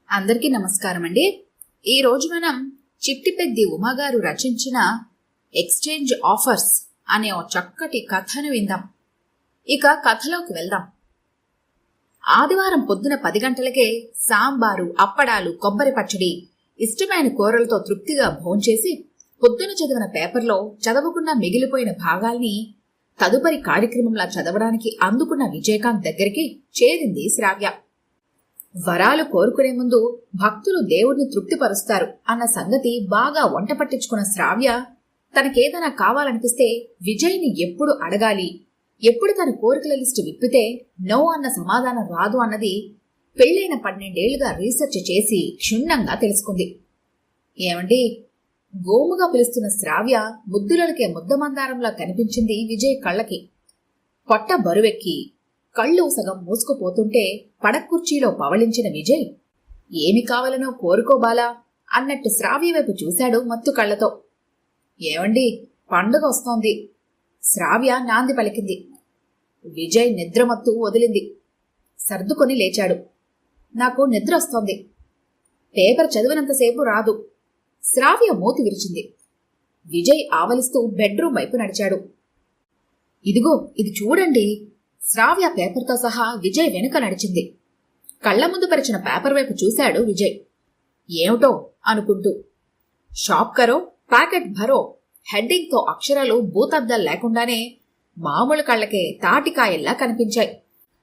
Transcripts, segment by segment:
అందరికీ నమస్కారం అండి. ఈరోజు మనం చిట్టిపెద్ది ఉమాగారు రచించిన ఎక్స్చేంజ్ ఆఫర్స్ అనే ఓ చక్కటి కథను విందాం. ఇక కథలోకి వెళ్దాం. ఆదివారం పొద్దున 10 గంటలకే సాంబారు, అప్పడాలు, కొబ్బరి పచ్చడి, ఇష్టమైన కూరలతో తృప్తిగా భోంచేసి పొద్దున చదివిన పేపర్లో చదవకుండా మిగిలిపోయిన భాగాల్ని తదుపరి కార్యక్రమంలా చదవడానికి అందుకున్న విజయకాంత్ దగ్గరికి చేరింది శ్రావ్య. వరాలు కోరుకునే ముందు భక్తులు దేవుడిని తృప్తిపరుస్తారు అన్న సంగతి బాగా వంట పట్టించుకున్న శ్రావ్య తనకేదైనా కావాలనిపిస్తే విజయ్ని ఎప్పుడు అడగాలి, ఎప్పుడు తన కోరికల లిస్టు విప్పితే నో అన్న సమాధానం రాదు అన్నది పెళ్లైన 12 ఏళ్లుగా రీసెర్చ్ చేసి క్షుణ్ణంగా తెలుసుకుంది. ఏమండి, గోముగా పిలుస్తున్న శ్రావ్య ముద్దులకే ముద్దమందారంలా కనిపించింది విజయ్ కళ్ళకి. పొట్ట బరువెక్కి కళ్ళు సగం మూసుకుపోతుంటే పడక్కుర్చీలో పవళించిన విజయ్ ఏమి కావాలనో కోరుకోబాలా అన్నట్టు శ్రావ్య వైపు చూశాడు మత్తు కళ్లతో. ఏమండి, పండుగ వస్తోంది. శ్రావ్య నాంది పలికింది. విజయ్ నిద్రమత్తు వదిలింది. సర్దుకొని లేచాడు. నాకు నిద్ర వస్తోంది. పేపర్ చదివినంతసేపు రాదు. శ్రావ్య మూతి విరిచింది. విజయ్ ఆవలిస్తూ బెడ్రూమ్ వైపు నడిచాడు. ఇదిగో ఇది చూడండి. శ్రావ్య పేపర్తో సహా విజయ్ వెనుక నడిచింది. కళ్ల ముందు పరిచిన పేపర్ వైపు చూశాడు విజయ్. ఏమిటో అనుకుంటూ. షాప్ కరో ప్యాకెట్ భరో హెడ్డింగ్తో అక్షరాలు భూతద్దాలు లేకుండానే మామూలు కళ్ళకే తాటికాయల్లా కనిపించాయి.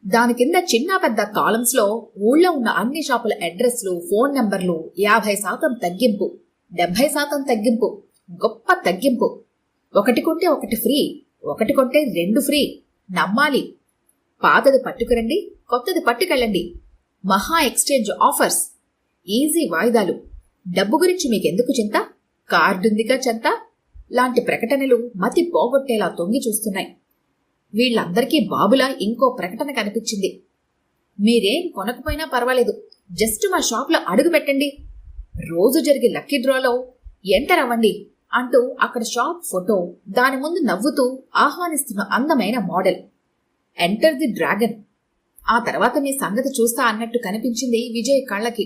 దాని కింద చిన్న పెద్ద కాలమ్స్లో ఊళ్ళో ఉన్న అన్ని షాపుల అడ్రస్లు, ఫోన్ నంబర్లు, 50% తగ్గింపు, 70% తగ్గింపు, గొప్ప తగ్గింపు, 1 కొంటే 1 ఫ్రీ, 1 కొంటే 2 ఫ్రీ, నమ్మాలి, పాతది పట్టుకురండి, కొత్తది పట్టుకెళ్ళండి, మహా ఎక్స్చేంజ్ ఆఫర్స్, ఈజీ వాయిదాలు, డబ్బు గురించి మీకెందుకు చింత, కార్డుందిగా చెంత లాంటి ప్రకటనలు మతి పోగొట్టేలా తొంగి చూస్తున్నాయి. వీళ్లందరికీ బాబులా ఇంకో ప్రకటన కనిపించింది. మీరేం కొనకపోయినా పర్వాలేదు, జస్ట్ మా షాప్లో అడుగు పెట్టండి, రోజు జరిగే లక్కీ డ్రాలో ఎంటర్ అవ్వండి అంటూ అక్కడ షాప్ ఫోటో, దాని ముందు నవ్వుతూ ఆహ్వానిస్తున్న అందమైన మోడల్. Enter the dragon. ఆ తర్వాత మీ సంగతి చూస్తా అన్నట్టు కనిపించింది విజయ్ కళ్ళకి.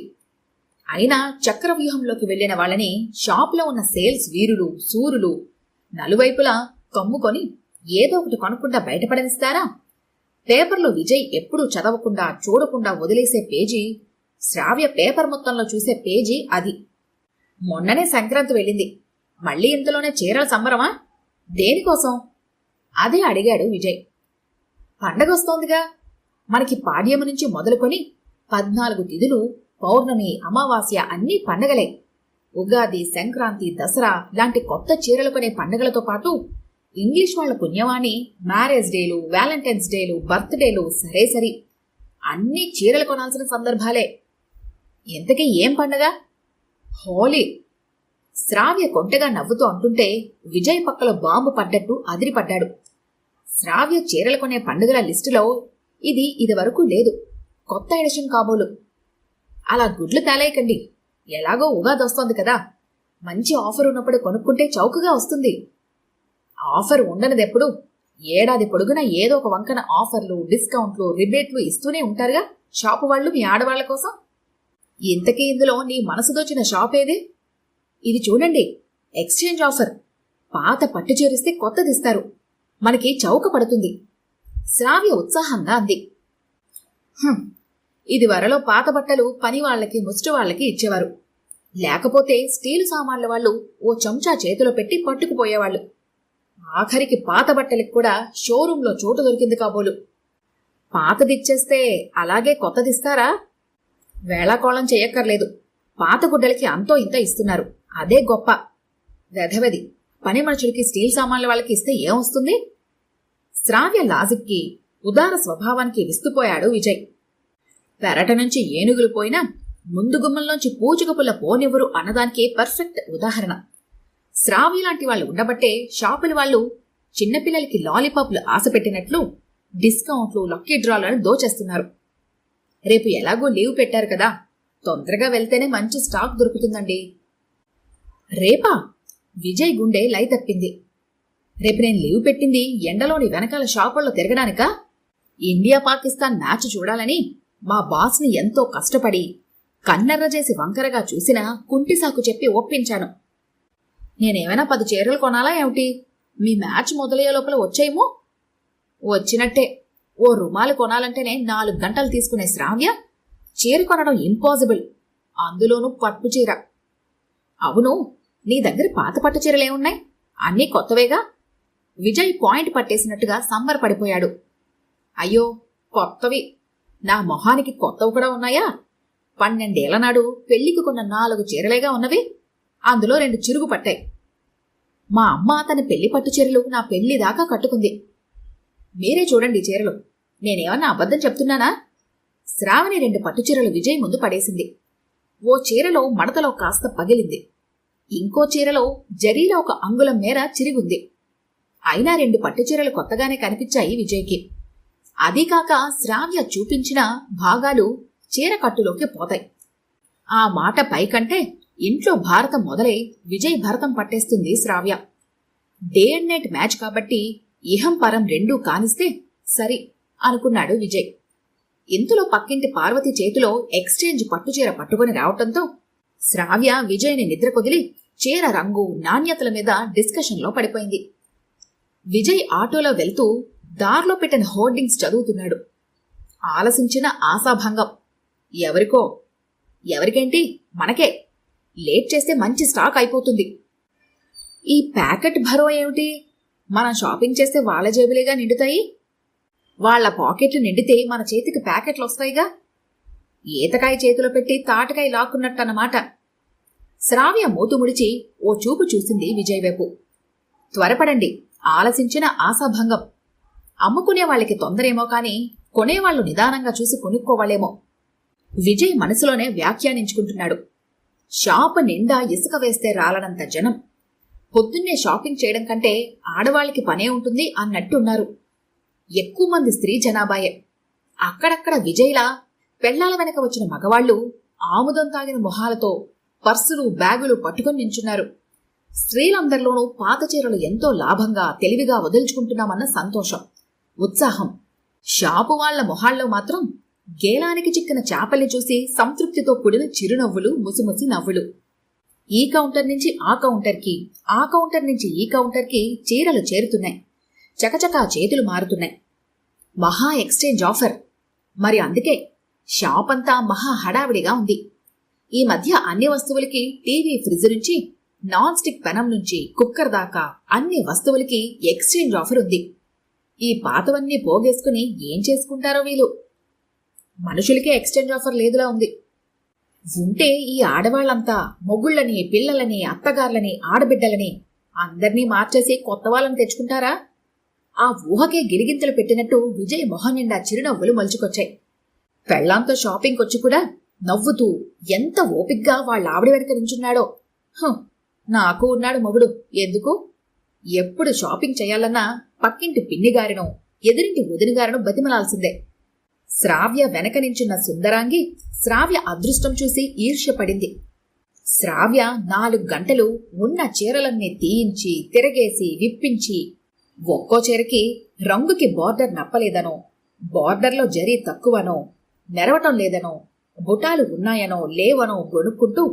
అయినా చక్రవ్యూహంలోకి వెళ్లిన వాళ్ళని షాప్లో ఉన్న సేల్స్ వీరులు, సూరులు నలువైపులా కమ్ముకొని ఏదో ఒకటి కొనుక్కుంటా బయటపడనిస్తారా? పేపర్లో విజయ్ ఎప్పుడూ చదవకుండా, చూడకుండా వదిలేసే పేజీ, శ్రావ్య పేపర్ మొత్తంలో చూసే పేజీ అది. మొన్ననే సంక్రాంతి వెళ్ళింది, మళ్లీ ఇంతలోనే చీరల సంబరమా? దేనికోసం? అదే అడిగాడు విజయ్. పండగొస్తోందిగా, మనకి పాడ్యము నుంచి మొదలుకొని 14 తిథులు, పౌర్ణమి, అమావాస్య అన్నీ పండగలే. ఉగాది, సంక్రాంతి, దసరా లాంటి కొత్త చీరలు కొనే పండగలతో పాటు ఇంగ్లీష్ వాళ్ల పుణ్యవాణి మ్యారేజ్ డేలు, వ్యాలంటైన్స్ డేలు, బర్త్డేలు, సరే అన్నీ చీరలు కొనాల్సిన సందర్భాలే. ఇంతకీ ఏం పండగ? హోలీ. శ్రావ్య కొంటగా నవ్వుతూ అంటుంటే విజయ్ పక్కలో బాంబు పడ్డట్టు అదిరిపడ్డాడు. శ్రావ్య చీరలు కొనే పండుగల లిస్టులో ఇది ఇదివరకు లేదు, కొత్త ఎడిషన్ కాబోలు. అలా గుడ్లు తేలేయకండి, ఎలాగో ఉగాది వస్తోంది కదా, మంచి ఆఫర్ ఉన్నప్పుడు కొనుక్కుంటే చౌకగా వస్తుంది. ఆఫర్ ఉండనిదెప్పుడు? ఏడాది పొడుగునా ఏదో ఒక వంకన ఆఫర్లు, డిస్కౌంట్లు, రిబేట్లు ఇస్తూనే ఉంటారుగా షాపు వాళ్ళు మీ ఆడవాళ్ల కోసం. ఇంతకీ ఇందులో నీ మనసు దోచిన షాప్ ఏది? ఇది చూడండి, ఎక్స్చేంజ్ ఆఫర్. పాత పట్టు చేరిస్తే కొత్తదిస్తారు, మనకి చౌక పడుతుంది. శ్రావ్య ఉత్సాహంగా అంది. ఇది వరలో పాత బట్టలు పని వాళ్లకి, ముష్టి వాళ్లకి ఇచ్చేవారు. లేకపోతే స్టీలు సామాన్ల వాళ్ళు ఓ చెంచా చేతిలో పెట్టి పట్టుకుపోయేవాళ్లు. ఆఖరికి పాత బట్టలకి కూడా షోరూంలో చోటు దొరికింది కాబోలు. పాతదిచ్చేస్తే అలాగే కొత్తదిస్తారా? వేళాకోళం చెయ్యక్కర్లేదు, పాత గుడ్డలకి అంతో ఇంత ఇస్తున్నారు, అదే గొప్ప. వెధవది పని మనుషులకి స్టీల్ సామాన్ల వాళ్ళకి ఇస్తే ఏమొస్తుంది? శ్రావ్య లాజిక్కి, ఉదార స్వభావానికి విస్తుపోయాడు విజయ్. పెరట నుంచి ఏనుగులు పోయినా ముందు గుమ్మంలోంచి పూచిక పుల్ల పోనివ్వరు అన్నదానికి పర్ఫెక్ట్ ఉదాహరణ. శ్రావ్య లాంటి వాళ్ళు ఉండబట్టే షాపుల వాళ్ళు చిన్నపిల్లలకి లాలీపాప్లు ఆశ పెట్టినట్లు డిస్కౌంట్లు, లక్కీ డ్రాలను దోచేస్తున్నారు. రేపు ఎలాగో లీవ్ పెట్టారు కదా, తొందరగా వెళ్తేనే మంచి స్టాక్ దొరుకుతుందండి. రేపా? విజయ్ గుండె లై తప్పింది. రేపు నేను లీవ్ పెట్టింది ఎండలోని వెనకాల షాపుల్లో తిరగడానికా? ఇండియా పాకిస్తాన్ మ్యాచ్ చూడాలని మా బాస్ని ఎంతో కష్టపడి కన్నెర్ర చేసి వంకరగా చూసినా కుంటిసాకు చెప్పి ఒప్పించాను. నేనేమైనా 10 చీరలు కొనాలా ఏమిటి? మీ మ్యాచ్ మొదలయ్యే లోపల వచ్చేయమో? వచ్చినట్టే. ఓ రుమాలు కొనాలంటేనే 4 గంటలు తీసుకునే శ్రావ్య చీర కొనడం ఇంపాసిబుల్, అందులోనూ పట్టు చీర. అవును, నీ దగ్గర పాత పట్టు చీరలేమున్నాయి? అన్నీ కొత్తవేగా? విజయ్ పాయింట్ పట్టేసినట్టుగా సంబరపడిపోయాడు. అయ్యో, కొత్తవి. నా మొహానికి కొత్తవి కూడా ఉన్నాయా? 12 ఏళ్ల నాడు పెళ్లికి కొన్న 4 చీరలేగా ఉన్నవి. అందులో 2 చిరుగు పట్టాయి. మా అమ్మ తన పెళ్లి పట్టు చీరలు నా పెళ్లి దాకా కట్టుకుంది. మీరే చూడండి చీరలు. నేనేమన్నా అబద్ధం చెప్తున్నానా? శ్రావణి 2 పట్టు చీరలు విజయ్ ముందు పడేసింది. ఓ చీరలో మడతలో కాస్త పగిలింది. ఇంకో చీరలో జరీలో 1 అంగుళం మేర చిరిగుంది. అయినా 2 పట్టు చీరలు కొత్తగానే కనిపించాయి విజయ్కి. అదీకాక శ్రావ్య చూపించిన భాగాలు చీర కట్టులోకి పోతాయి. ఆ మాట పైకంటే ఇంట్లో భారతం మొదలై విజయ్ భరతం పట్టేస్తుంది శ్రావ్య. డే అండ్ నైట్ మ్యాచ్ కాబట్టి ఇహం పరం రెండూ కానిస్తే సరి అనుకున్నాడు విజయ్. ఇంతలో పక్కింటి పార్వతి చేతిలో ఎక్స్చేంజ్ పట్టుచీర పట్టుకుని రావటంతో శ్రావ్య విజయ్ని నిద్ర కొదిలి చీర రంగు నాణ్యతల మీద డిస్కషన్లో పడిపోయింది. విజయ్ ఆటోలో వెళ్తూ దారిలో పెట్టిన హోర్డింగ్స్ చదువుతున్నాడు. ఆలసించిన ఆశాభంగం. ఎవరికో. ఎవరికేంటి? మనకే. లేట్ చేస్తే మంచి స్టాక్ అయిపోతుంది. ఈ ప్యాకెట్ భరో ఏమిటి? మనం షాపింగ్ చేస్తే వాళ్ళ జేబులేగా నిండుతాయి. వాళ్ల పాకెట్లు నిండితే మన చేతికి ప్యాకెట్లు వస్తాయిగా. ఈతకాయ చేతిలో పెట్టి తాటకాయ లాక్కున్నట్టన్నమాట. శ్రావ్య మూతు ముడిచి ఓ చూపు చూసింది విజయ్ వైపు. త్వరపడండి, ఆలసించిన ఆశాభంగం. అమ్ముకునే వాళ్ళకి తొందరేమో కాని కొనేవాళ్లు నిదానంగా చూసి కొనుక్కోవాలేమో. విజయ్ మనసులోనే వ్యాఖ్యానించుకుంటున్నాడు. షాపు నిండా ఇసుక వేస్తే రాలనంత జనం. పొద్దున్నే షాపింగ్ చేయడం కంటే ఆడవాళ్లకి పనే ఉంటుంది అన్నట్టున్నారు. ఎక్కువ మంది స్త్రీ జనాభాయే. అక్కడక్కడ విజయ్లా పెళ్లాల వెనక వచ్చిన మగవాళ్లు ఆముదం తాగిన మొహాలతో పర్సులు బ్యాగులు పట్టుకుని నించున్నారు. స్త్రీలందరిలోనూ పాత చీరలు ఎంతో లాభంగా తెలివిగా వదులుచుకుంటున్నామన్న సంతోషం, ఉత్సాహం. షాపు వాళ్ల మొహాల్లో మాత్రం గేలానికి చిక్కిన చేపల్ని చూసి సంతృప్తితో కూడిన చిరునవ్వులు, ముసిముసి నవ్వులు. ఈ కౌంటర్ నుంచి ఆ కౌంటర్కి, ఆ కౌంటర్ నుంచి ఈ కౌంటర్కి చీరలు చేరుతున్నాయి. చకచకా చేతులు మారుతున్నాయి. మహా ఎక్స్చేంజ్ ఆఫర్. మరి అందుకే షాప్ అంతా మహా హడావిడిగా ఉంది. ఈ మధ్య అన్ని వస్తువులకి టీవీ, ఫ్రిడ్జ్ నుంచి నాన్ స్టిక్ పెనం నుంచి కుక్కర్ దాకా అన్ని వస్తువులకి ఎక్స్చేంజ్ ఆఫర్ ఉంది. ఈ పాతవన్నీ పోగేసుకుని ఏం చేసుకుంటారో వీలు. మనుషులకే ఎక్స్చేంజ్ ఆఫర్ లేదులా ఉంది. ఉంటే ఈ ఆడవాళ్లంతా మొగుళ్ళని, పిల్లలని, అత్తగార్లని, ఆడబిడ్డలని అందర్నీ మార్చేసి కొత్త వాళ్ళని తెచ్చుకుంటారా? ఆ ఊహకే గిరిగింతలు పెట్టినట్టు విజయ్ మొహం నిండా చిరునవ్వులు మలుచుకొచ్చాయి. పెళ్లాంతో షాపింగ్ వచ్చి కూడా నవ్వుతూ ఎంత ఓపిగ్గా వాళ్ళ ఆవిడ వెనక నించున్నాడో. నాకు ఉన్నాడు మొగుడు, ఎందుకు? ఎప్పుడు షాపింగ్ చేయాలన్నా పక్కింటి పిన్నిగారినో ఎదురింటి వదినగారినో బతిమలాల్సిందే. శ్రావ్య వెనక నించున్న సుందరాంగి శ్రావ్య అదృష్టం చూసి ఈర్ష్యపడింది. శ్రావ్య 4 గంటలు ఉన్న చీరలన్నీ తీయించి, తిరగేసి, విప్పించి ఒక్కో చీరకి రంగుకి బార్డర్ నప్పలేదనో, బార్డర్లో జరీ తక్కువనో, మెరవటం లేదనో, బుటాలు ఉన్నాయనో లేవనో గొనుక్కుంటూ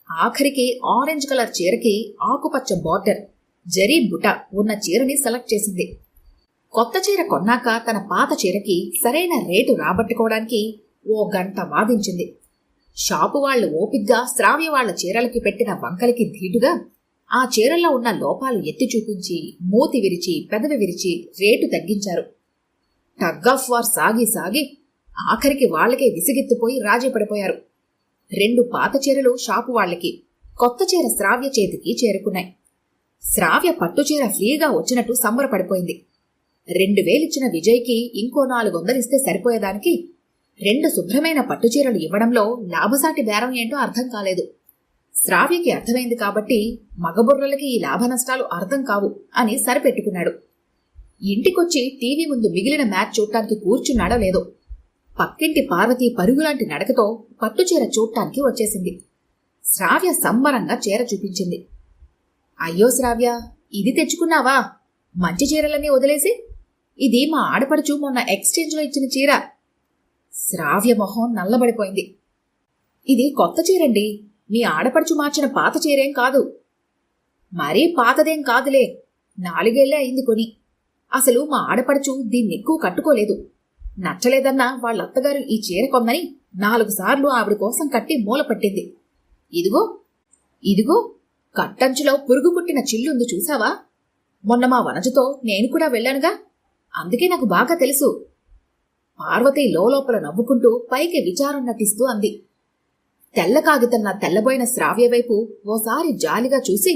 ఆఖరికి ఆరెంజ్ కలర్ చీరకి ఆకుపచ్చ బార్డర్, జరీ బుట ఉన్న చీరని సెలెక్ట్ చేసింది. కొత్త చీర కొన్నాక తన పాత చీరకి సరైన రేటు రాబట్టుకోవడానికి ఓ గంట వాదించింది. షాపు వాళ్లు ఓపిగ్గా శ్రావ్య వాళ్ల చీరలకి పెట్టిన వంకలకి ధీటుగా ఆ చీరల్లో ఉన్న లోపాలు ఎత్తి చూపించి, మూతి విరిచి, పెదవి విరిచి రేటు తగ్గించారు. టగ్ ఆఫ్ వార్ సాగి సాగి ఆఖరికి వాళ్లకే విసిగెత్తిపోయి రాజీ పడిపోయారు. 2 పాత చీరలు షాపు వాళ్లకి, కొత్త చీర శ్రావ్య చేతికి చేరుకున్నాయి. శ్రావ్య పట్టుచీర ఫ్రీగా వచ్చినట్టు సంబరపడిపోయింది. 2000 ఇచ్చిన విజయ్కి ఇంకో 400 ఇస్తే సరిపోయేదానికి 2 శుభ్రమైన పట్టుచీరలు ఇవ్వడంలో లాభసాటి బేరం ఏంటో అర్థం కాలేదు. శ్రావ్యకి అర్థమైంది కాబట్టి మగబుర్రలకి ఈ లాభ నష్టాలు అర్థం కావు అని సరిపెట్టుకున్నాడు. ఇంటికొచ్చి టీవీ ముందు మిగిలిన మ్యాచ్ చూడటానికి కూర్చున్నాడో లేదో, పక్కింటి పార్వతి పరుగులాంటి నడకతో పట్టుచీర చూడటానికి వచ్చేసింది. శ్రావ్య సంబరంగా చీర చూపించింది. అయ్యో శ్రావ్య, ఇది తెచ్చుకున్నావా? మంచి చీరలన్నీ వదిలేసి ఇది మా ఆడపడుచు మొన్న ఎక్స్చేంజ్లో ఇచ్చిన చీర. శ్రావ్య మొహం నల్లబడిపోయింది. ఇది కొత్త చీరండి, మీ ఆడపడుచు మార్చిన పాత చీరేం కాదు. మరీ పాతదేం కాదులే, 4 ఏళ్లే అయింది కొని. అసలు మా ఆడపడుచు దీన్నెక్కువ కట్టుకోలేదు. నచ్చలేదన్నా వాళ్ళత్తగారు ఈ చీర కొమ్మని 4 సార్లు ఆవిడ కోసం కట్టి మూలపట్టింది. ఇదిగో ఇదిగో కట్టంచులో పురుగు కుట్టిన చిల్లుంది చూసావా? మొన్న మా వనజతో నేను కూడా వెళ్ళానుగా, అందుకే నాకు బాగా తెలుసు. పార్వతి లోపల నవ్వుకుంటూ పైకి విచారం నటిస్తూ అంది. తెల్ల కాగితన్న తెల్లబోయిన శ్రావ్య వైపు ఓసారి జాలిగా చూసి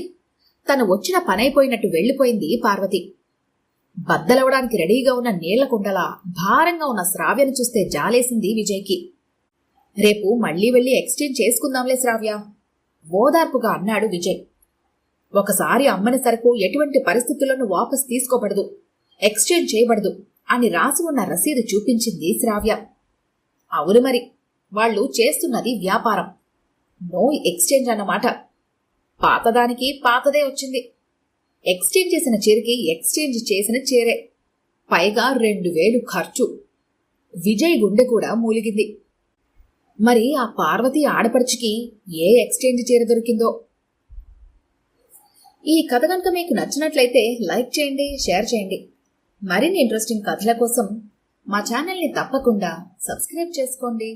తను వచ్చిన పనైపోయినట్టు వెళ్లిపోయింది పార్వతి. బద్దలవడానికి రెడీగా ఉన్న నీళ్ల కుండలా భారంగా ఉన్న శ్రావ్యను చూస్తే జాలేసింది విజయ్కి. రేపు మళ్లీ వెళ్లి ఎక్స్చేంజ్ చేసుకుందాంలే శ్రావ్య, ఓదార్పుగా అన్నాడు విజయ్. ఒకసారి అమ్మని సరుకు ఎటువంటి పరిస్థితులను వాపసు తీసుకోబడదు, ఎక్స్చేంజ్ చేయబడదు అని రాసి ఉన్న రసీదు చూపించింది శ్రావ్య. అవును మరి, వాళ్లు చేస్తున్నది వ్యాపారం, నో ఎక్స్చేంజ్ అన్నమాట. పాతదానికి పాతదే వచ్చింది. ఎక్స్చేంజ్ చేసిన చీరకి ఎక్స్చేంజ్ చేసిన చీరే, పైగా 2000 ఖర్చు. విజయ్ గుండె కూడా మూలిగింది. మరి ఆ పార్వతి ఆడపడుచుకి ఏ ఎక్స్చేంజ్ చీర దొరికిందో? ఈ కథ కనుక మీకు నచ్చినట్లయితే లైక్ చేయండి, షేర్ చేయండి. మరిన్ని ఇంట్రెస్టింగ్ కథల కోసం మా ఛానల్ని తప్పకుండా సబ్స్క్రైబ్ చేసుకోండి.